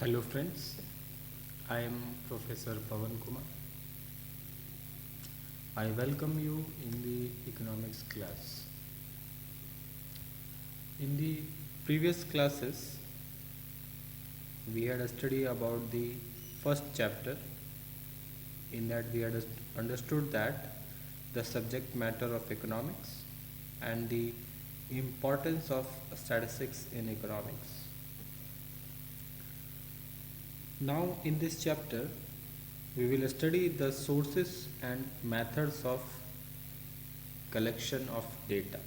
Hello friends, I am Professor Pawan Kumar. I welcome you in the economics class. In the previous classes, we had a study about the first chapter. In that, we had understood that the subject matter of economics and the importance of statistics in economics. Now, in this chapter, we will study the sources and methods of collection of data.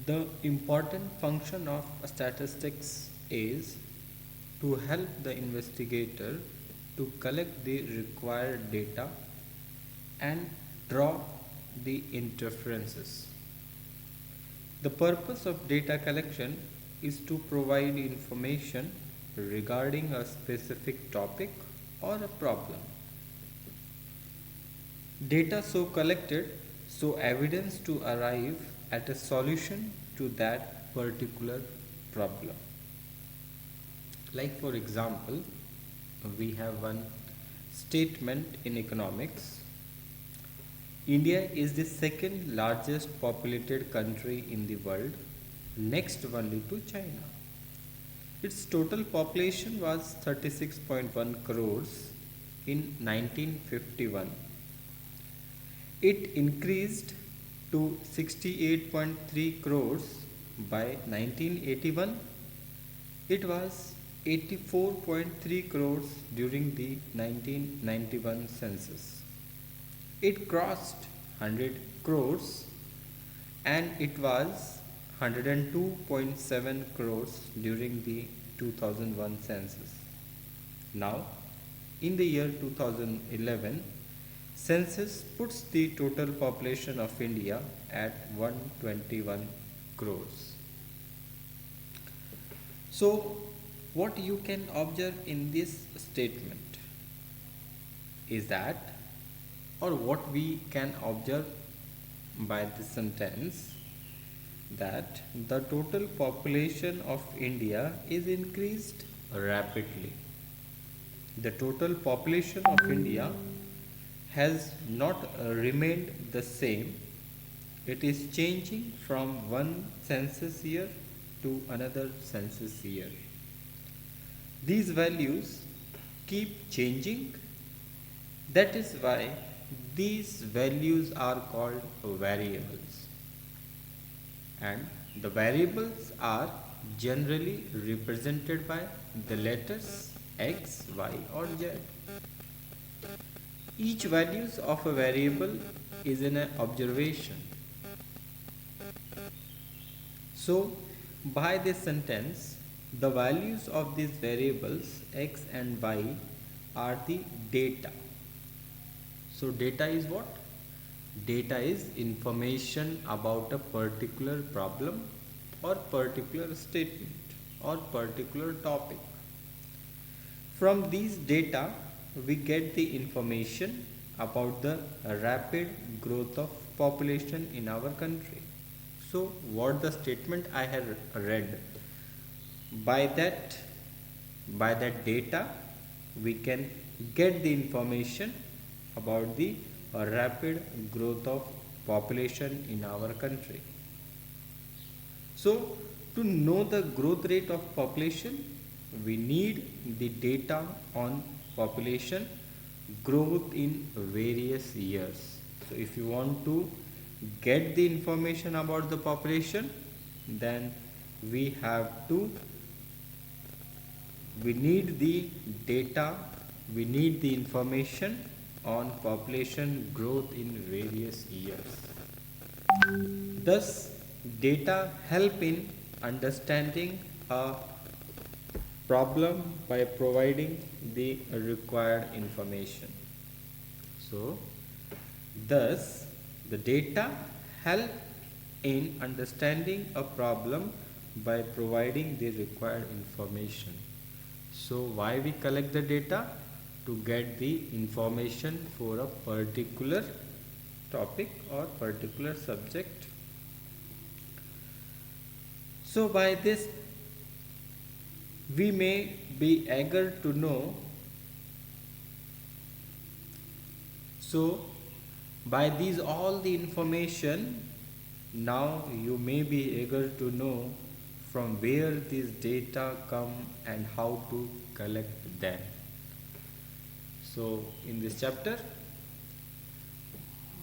The important function of statistics is to help the investigator to collect the required data and draw the inferences. The purpose of data collection is to provide information regarding a specific topic or a problem. Data so collected show evidence to arrive at a solution to that particular problem. Like, for example, we have one statement in economics. India is the second largest populated country in the world, next only to China. Its total population was 36.1 crores in 1951. It increased to 68.3 crores by 1981. It was 84.3 crores during the 1991 census. It crossed 100 crores and it was 102.7 crores during the 2001 census. Now, in the year 2011, census puts the total population of India at 121 crores. So, what you can observe in this statement is that, or what we can observe by this sentence, that the total population of India is increased rapidly. The total population of India has not remained the same. It is changing from one census year to another census year. These values keep changing. That is why these values are called variables. And the variables are generally represented by the letters x, y or z. Each values of a variable is an observation. So, by this sentence, the values of these variables x and y are the data. So, data is what? Data is information about a particular problem or particular statement or particular topic. From these data, we get the information about the rapid growth of population in our country. So, what the statement I have read, by that data, we can get the information about the rapid growth of population in our country. So, to know the growth rate of population, we need the data on population growth in various years. So, if you want to get the information about the population, then we need the data, we need the information on population growth in various years. Thus, data help in understanding a problem by providing the required information. So, thus, the data help in understanding a problem by providing the required information. So, why we collect the data? To get the information for a particular topic or particular subject. So by this We may be eager to know. So by these all the information, now you may be eager to know from where these data come and how to collect them. So in this chapter,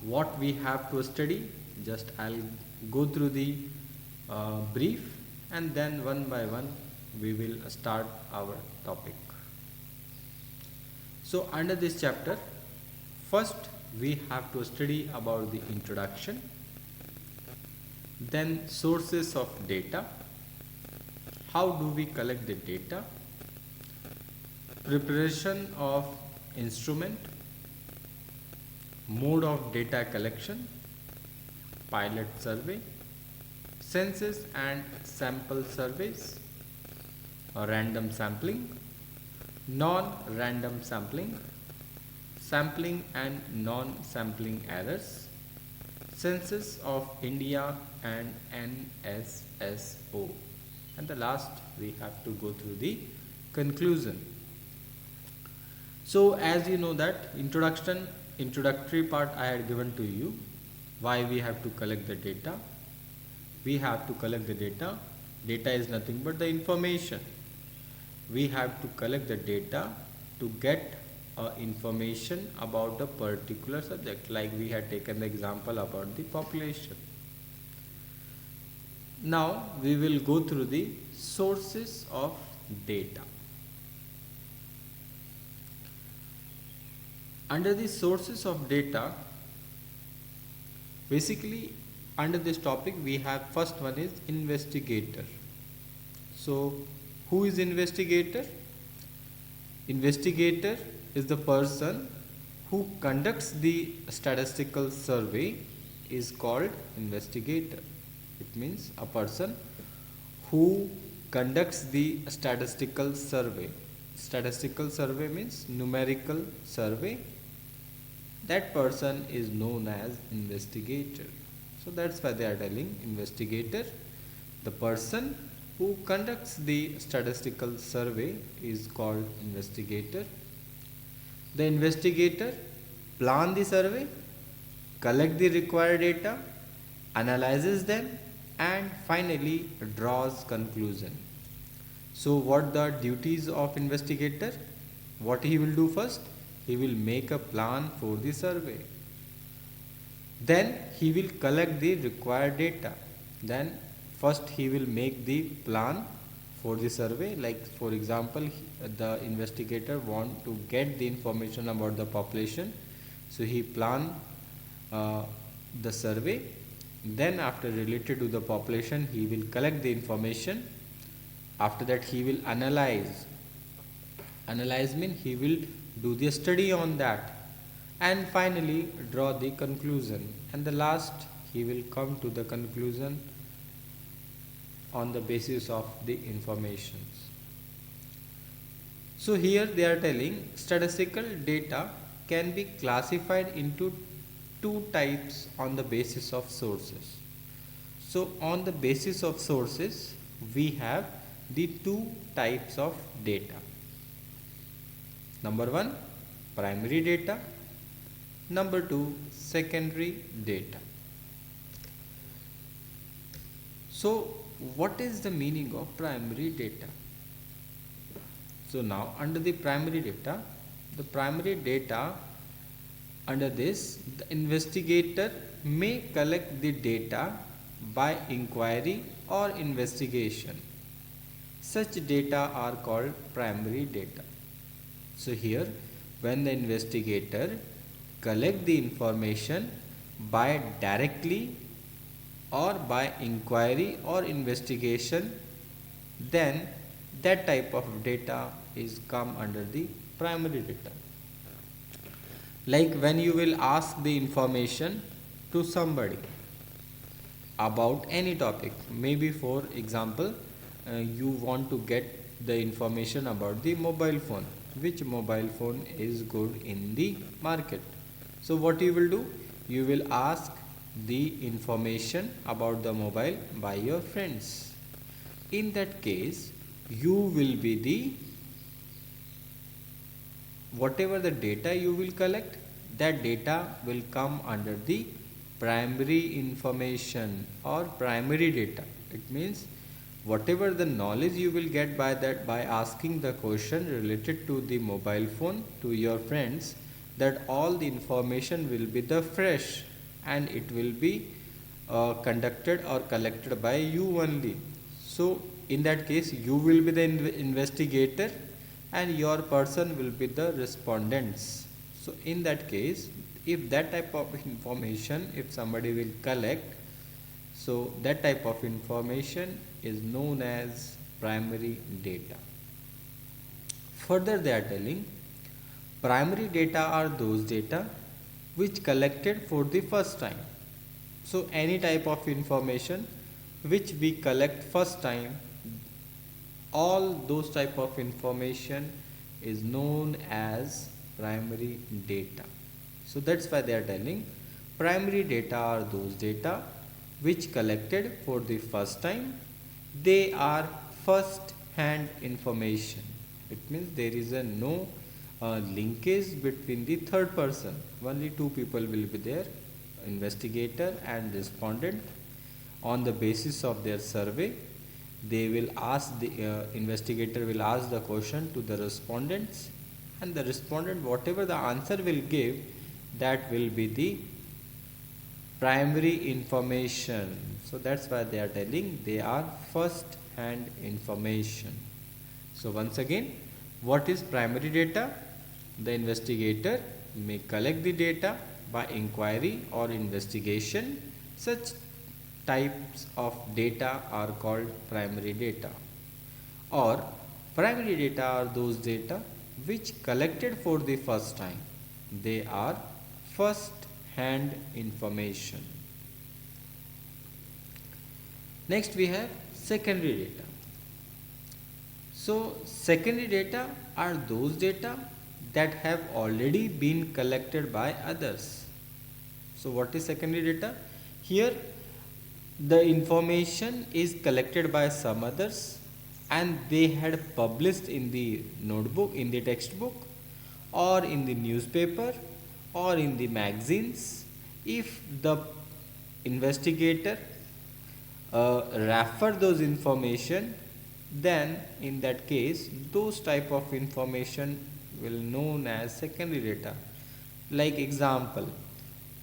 what we have to study, just I'll go through the brief, and then one by one we will start our topic. So under this chapter, first we have to study about the introduction, then sources of data, how do we collect the data, preparation of instrument, mode of data collection, pilot survey, census and sample surveys, random sampling, non-random sampling, sampling and non-sampling errors, Census of India and NSSO. And the last we have to go through the conclusion. So as you know that introductory part I had given to you, why we have to collect the data. We have to collect the data. Data is nothing but the information. We have to collect the data to get information about a particular subject, like we had taken the example about the population. Now we will go through the sources of data. Under the sources of data, basically under this topic we have first one is investigator. So who is investigator? Investigator is the person who conducts the statistical survey is called investigator. It means a person who conducts the statistical survey. Statistical survey means numerical survey. That person is known as investigator. So that's why they are telling investigator. The person who conducts the statistical survey is called investigator. The investigator plan the survey, collect the required data, analyzes them, and finally draws conclusion. So what the duties of investigator? What he will do first? He will make a plan for the survey. Then he will collect the required data. Then first he will make the plan for the survey. Like for example, the investigator want to get the information about the population. So he plan the survey. Then after related to the population, he will collect the information. After that he will analyze. Analyze means he will do the study on that, and finally draw the conclusion. And the last he will come to the conclusion on the basis of the informations. So here they are telling statistical data can be classified into two types on the basis of sources. So on the basis of sources we have the two types of data. Number one, primary data. Number two, secondary data. So what is the meaning of primary data? So now under the primary data, under this, the investigator may collect the data by inquiry or investigation. Such data are called primary data. So here, when the investigator collect the information by directly or by inquiry or investigation, then that type of data is come under the primary data. Like when you will ask the information to somebody about any topic, maybe for example you want to get the information about the mobile phone, which mobile phone is good in the market. So what you will do? You will ask the information about the mobile by your friends. In that case, you will be the, whatever the data you will collect, that data will come under the primary information or primary data. It means whatever the knowledge you will get by that, by asking the question related to the mobile phone to your friends, that all the information will be the fresh, and it will be conducted or collected by you only. So in that case you will be the investigator and your person will be the respondents. So in that case, if that type of information, if somebody will collect, so that type of information is known as primary data. Further they are telling, primary data are those data which collected for the first time. So any type of information which we collect first time, all those type of information is known as primary data. So that's why they are telling primary data are those data which collected for the first time. They are first hand information. It means there is a no linkage between the third person. Only two people will be there, investigator and respondent. On the basis of their survey, they will ask the investigator will ask the question to the respondents, and the respondent whatever the answer will give, that will be the primary information. So that's why they are telling they are first hand information. So once again, what is primary data? The investigator may collect the data by inquiry or investigation. Such types of data are called primary data. Or primary data are those data which collected for the first time. They are first hand information. Next we have secondary data. So secondary data are those data that have already been collected by others. So what is secondary data? Here the information is collected by some others and they had published in the notebook, in the textbook, or in the newspaper, or in the magazines. If the investigator refer those information, then in that case those type of information will known as secondary data. Like example,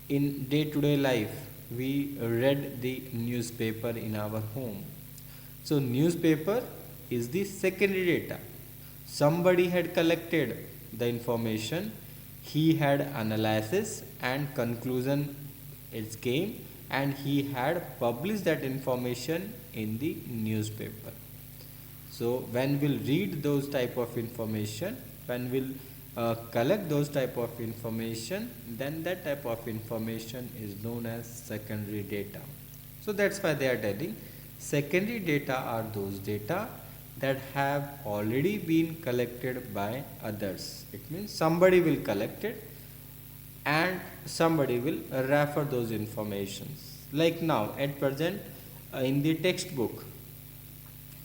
in day to day life we read the newspaper in our home. So newspaper is the secondary data. Somebody had collected the information, he had analysis and conclusion it came, and he had published that information in the newspaper. So when we'll read those type of information, when we'll collect those type of information, then that type of information is known as secondary data. So that's why they are telling secondary data are those data that have already been collected by others. It means somebody will collect it and somebody will refer those informations. Like now at present in the textbook,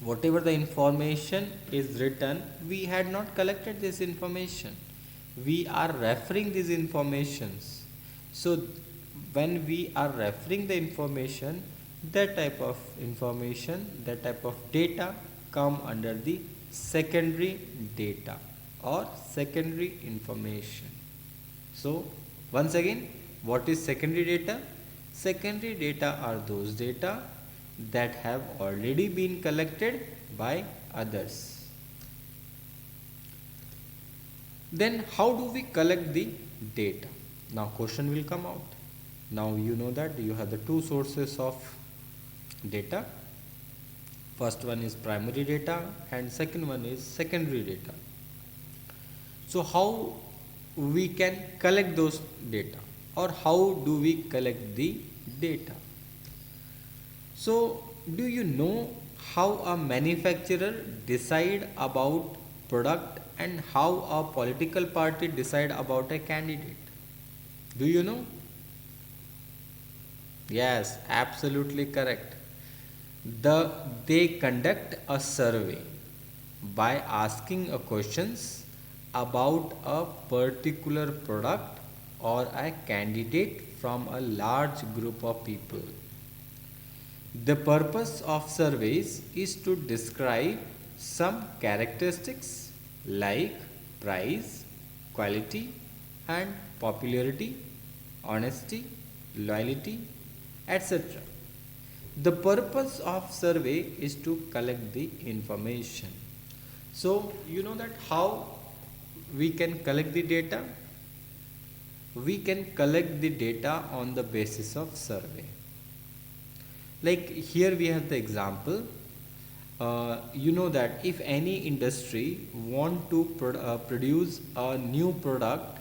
whatever the information is written, we had not collected this information, we are referring these informations. So when we are referring the information, that type of information, that type of data come under the secondary data or secondary information. So once again, what is secondary data? Secondary data are those data that have already been collected by others. Then how do we collect the data? Now question will come out. Now you know that you have the two sources of data. First one is primary data and second one is secondary data. So how we can collect those data, or how do we collect the data? So do you know how a manufacturer decide about product and how a political party decide about a candidate? Do you know? Yes, absolutely correct. They conduct a survey. by asking a questions about a particular product or a candidate from a large group of people. The purpose of surveys is to describe some characteristics like price, quality, and popularity, honesty, loyalty, etc. The purpose of survey is to collect the information. So, you know that how we can collect the data? We can collect the data on the basis of survey. Like here we have the example. You know that if any industry want to produce a new product,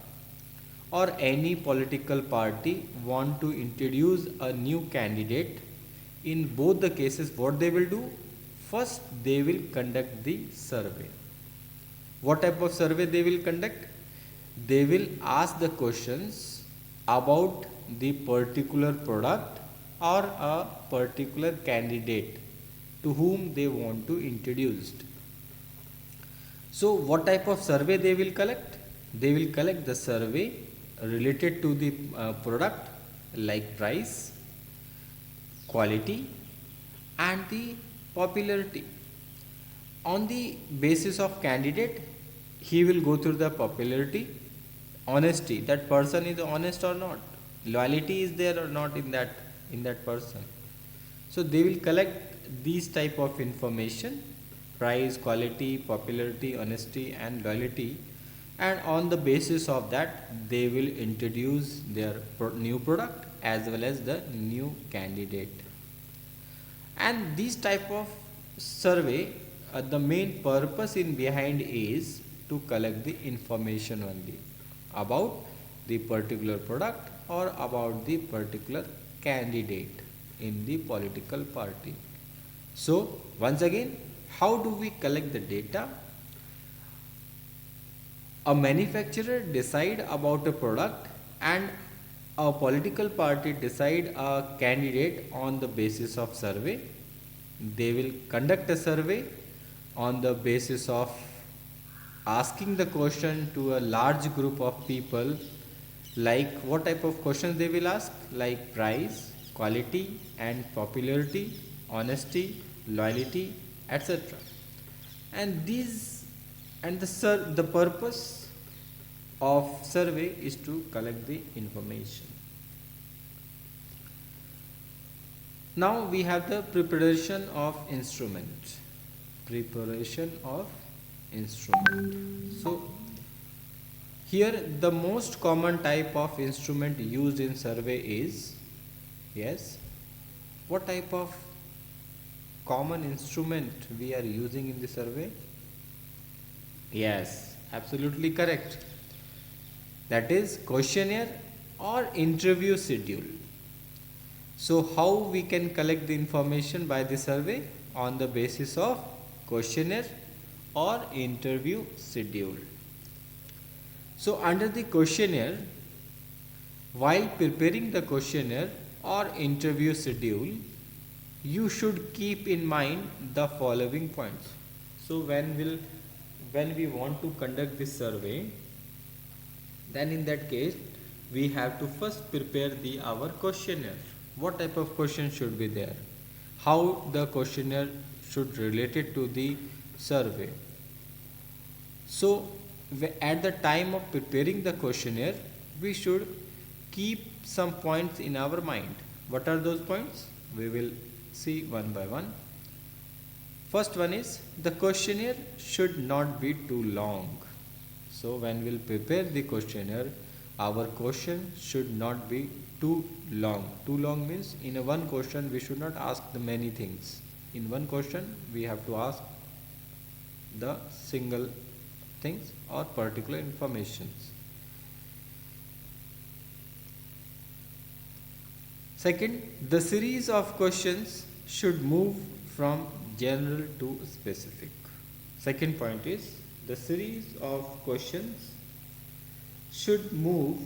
or any political party want to introduce a new candidate, in both the cases what they will do? First they will conduct the survey. What type of survey they will conduct? They will ask the questions about the particular product or a particular candidate to whom they want to introduce. So what type of survey they will collect? They will collect the survey related to the product like price, quality, and the popularity. On the basis of candidate, he will go through the popularity, honesty, that person is honest or not, loyalty is there or not in that person. So they will collect these type of information: price, quality, popularity, honesty, and loyalty, and on the basis of that they will introduce their new product as well as the new candidate. And this type of survey, the main purpose in behind is to collect the information only about the particular product or about the particular candidate in the political party. So once again, how do we collect the data? A manufacturer decide about a product and a political party decide a candidate on the basis of survey. They will conduct a survey on the basis of asking the question to a large group of people. Like what type of questions they will ask? Like price, quality, and popularity, honesty, loyalty, etc. And the purpose of survey is to collect the information. Now we have the preparation of instrument. Preparation of instrument. So here the most common type of instrument used in survey is, yes, what type of common instrument we are using in the survey? Yes, absolutely correct. That is questionnaire or interview schedule. So how we can collect the information by the survey? On the basis of questionnaire or interview schedule. So under the questionnaire, while preparing the questionnaire or interview schedule, you should keep in mind the following points. So when we want to conduct this survey, then in that case we have to first prepare our questionnaire. What type of question should be there? How the questionnaire should related to the survey. So at the time of preparing the questionnaire, we should keep some points in our mind. What are those points? We will see one by one. First one is, the questionnaire should not be too long. So when we'll prepare the questionnaire, our question should not be too long. Too long means in a one question we should not ask the many things. In one question we have to ask the single things or particular informations. Second, the series of questions should move from general to specific. Second point is, the series of questions should move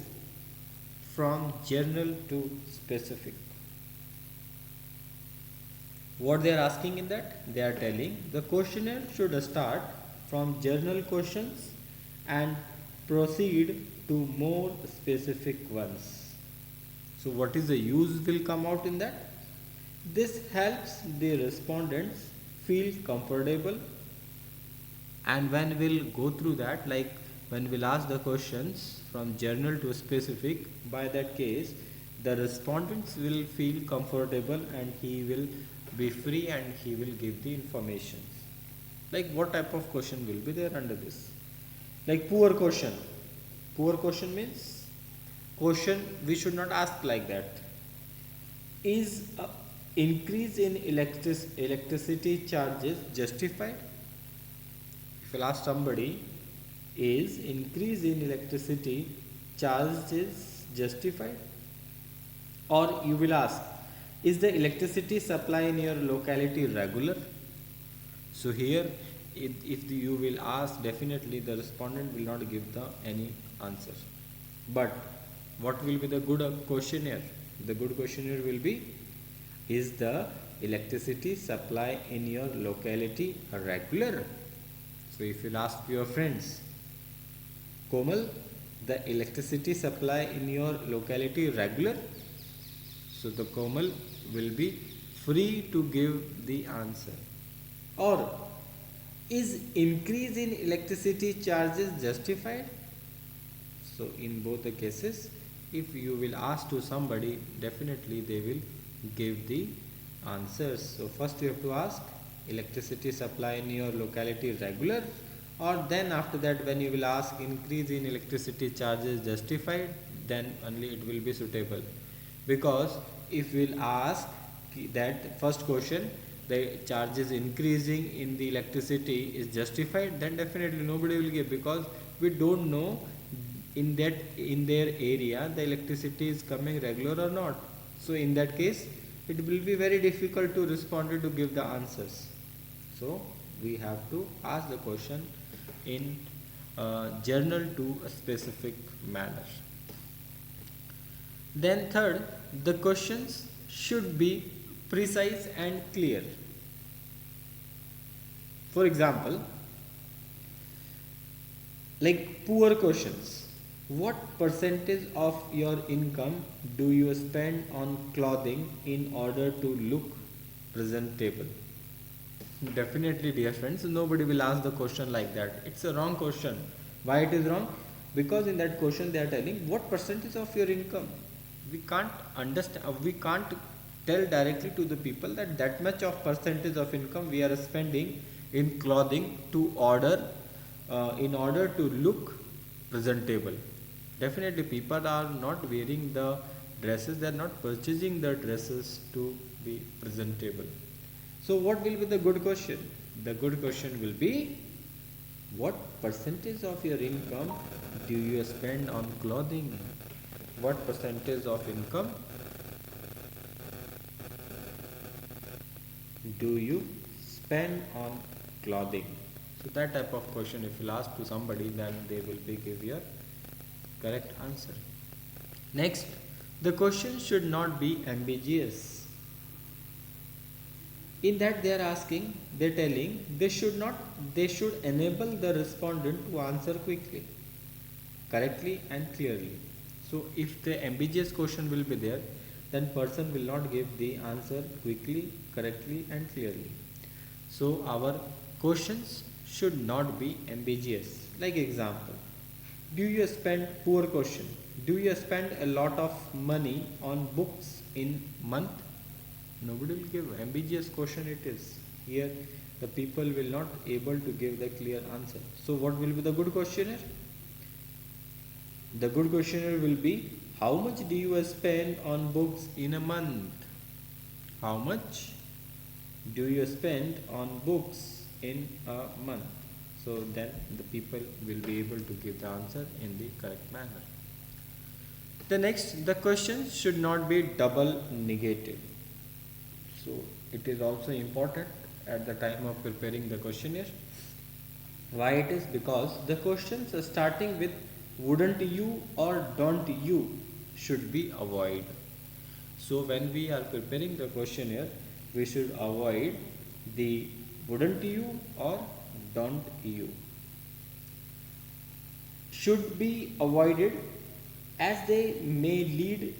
from general to specific. What they are asking in that? They are telling the questionnaire should start from general questions and proceed to more specific ones. So what is the use will come out in that? This helps the respondents feel comfortable, and when we'll go through that, like when we'll ask the questions from general to specific, by that case the respondents will feel comfortable and he will be free and he will give the information. Like what type of question will be there under this? Like poor question. Poor question means question we should not ask like that. Is a increase in electricity charges justified? If you ask somebody, is increase in electricity charges justified? Or you will ask, is the electricity supply in your locality regular? So here, if you will ask, definitely the respondent will not give the any answer. But what will be the good questionnaire? The good questionnaire will be, is the electricity supply in your locality regular? So if you ask your friends, Komal, the electricity supply in your locality regular? So the Komal will be free to give the answer. Or is increase in electricity charges justified? So in both the cases, if you will ask to somebody, definitely they will give the answers. So first you have to ask, electricity supply in your locality regular, or then after that when you will ask increase in electricity charges justified, then only it will be suitable. Because if we will ask that first question, the charges increasing in the electricity is justified, then definitely nobody will give, because we don't know in their area the electricity is coming regular or not. So in that case it will be very difficult to respond to give the answers. So we have to ask the question in general to a specific manner. Then third, the questions should be precise and clear. For example, like poor questions. What percentage of your income do you spend on clothing in order to look presentable? Definitely, dear friends, nobody will ask the question like that. It's a wrong question. Why it is wrong? Because in that question they are telling what percentage of your income. We can't understand, we can't tell directly to the people that that much of percentage of income we are spending in clothing to order in order to look presentable. Definitely people are not wearing the dresses, they are not purchasing the dresses to be presentable. So what will be the good question? The good question will be, what percentage of your income do you spend on clothing? What percentage of income do you spend on clothing? So that type of question if you ask to somebody, then they will be give your correct answer. Next, the question should not be ambiguous. In that they are asking, they are telling they should enable the respondent to answer quickly, correctly and clearly. So if the ambiguous question will be there, then person will not give the answer quickly, correctly and clearly. So our questions should not be ambiguous. Like example, do you spend, poor question, do you spend a lot of money on books in month? Nobody will give. Ambiguous question it is. Here the people will not able to give the clear answer. So what will be the good questionnaire? The good questionnaire will be, how much do you spend on books in a month? How much do you spend on books in a month? So then the people will be able to give the answer in the correct manner. The next, the question should not be double negative. So it is also important at the time of preparing the questionnaire. Why it is? Because the questions are starting with wouldn't you or don't you should be avoided. So when we are preparing the questionnaire, we should avoid the wouldn't you or don't you, should be avoided as they may lead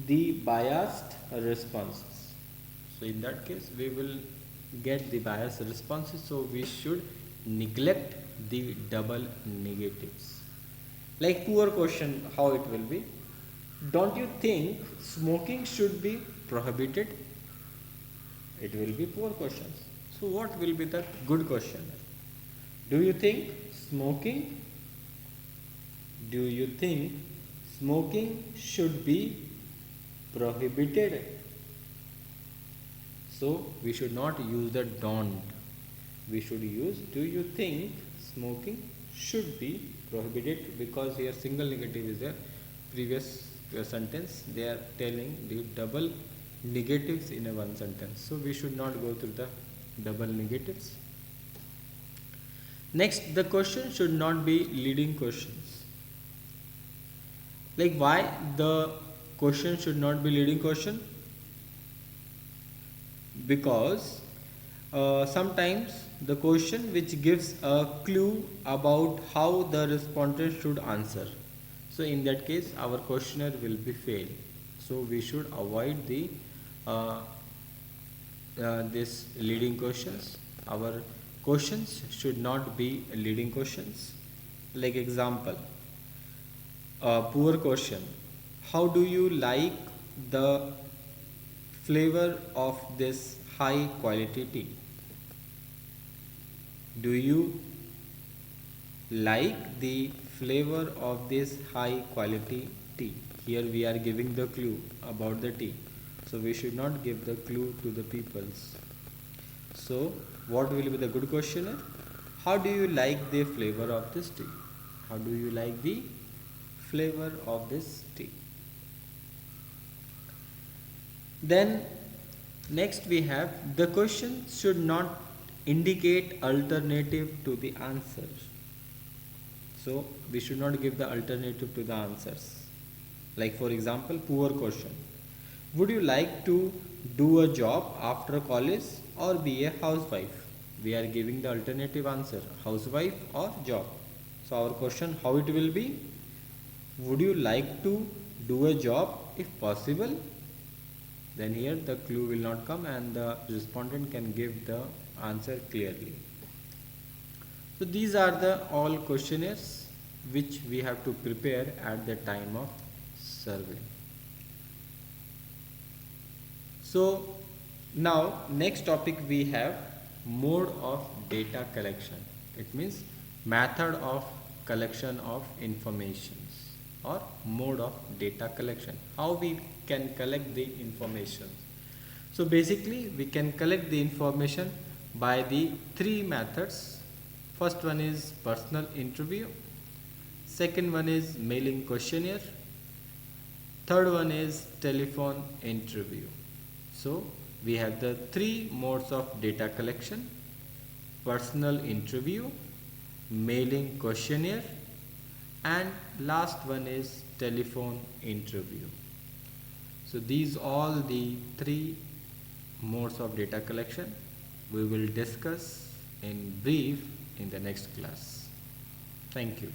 the biased responses. So in that case we will get the biased responses, so we should neglect the double negatives. Like poor question, how it will be: don't you think smoking should be prohibited? It will be poor questions. So what will be the good question? Do you think smoking do you think smoking should be prohibited? So we should not use the don't. We should use do you think smoking should be prohibited, because here single negative is there. Previous sentence they are telling the double negatives in a one sentence. So we should not go through the double negatives. Next, the question should not be leading questions. Like why the question should not be leading question? Because sometimes the question which gives a clue about how the respondent should answer. So in that case our questionnaire will be fail. So we should avoid the uh, this leading questions. Our questions should not be leading questions. Like example, a poor question: how do you like the flavor of this high quality tea? Do you like the flavor of this high quality tea? Here we are giving the clue about the tea. So we should not give the clue to the peoples. So what will be the good question? How do you like the flavor of this tea? How do you like the flavor of this tea? Then next we have the question should not indicate alternative to the answer. So we should not give the alternative to the answers. Like for example, poor question: would you like to do a job after college or be a housewife? We are giving the alternative answer, housewife or job. So our question how it will be: would you like to do a job if possible? Then here the clue will not come and the respondent can give the answer clearly. So these are the all questionnaires which we have to prepare at the time of survey. So now next topic we have mode of data collection. It means method of collection of informations or mode of data collection. How we can collect the information. So basically we can collect the information by the three methods. First one is personal interview. Second one is mailing questionnaire. Third one is telephone interview. So we have the three modes of data collection: personal interview, mailing questionnaire, and last one is telephone interview. So these all the three modes of data collection we will discuss in brief in the next class. Thank you.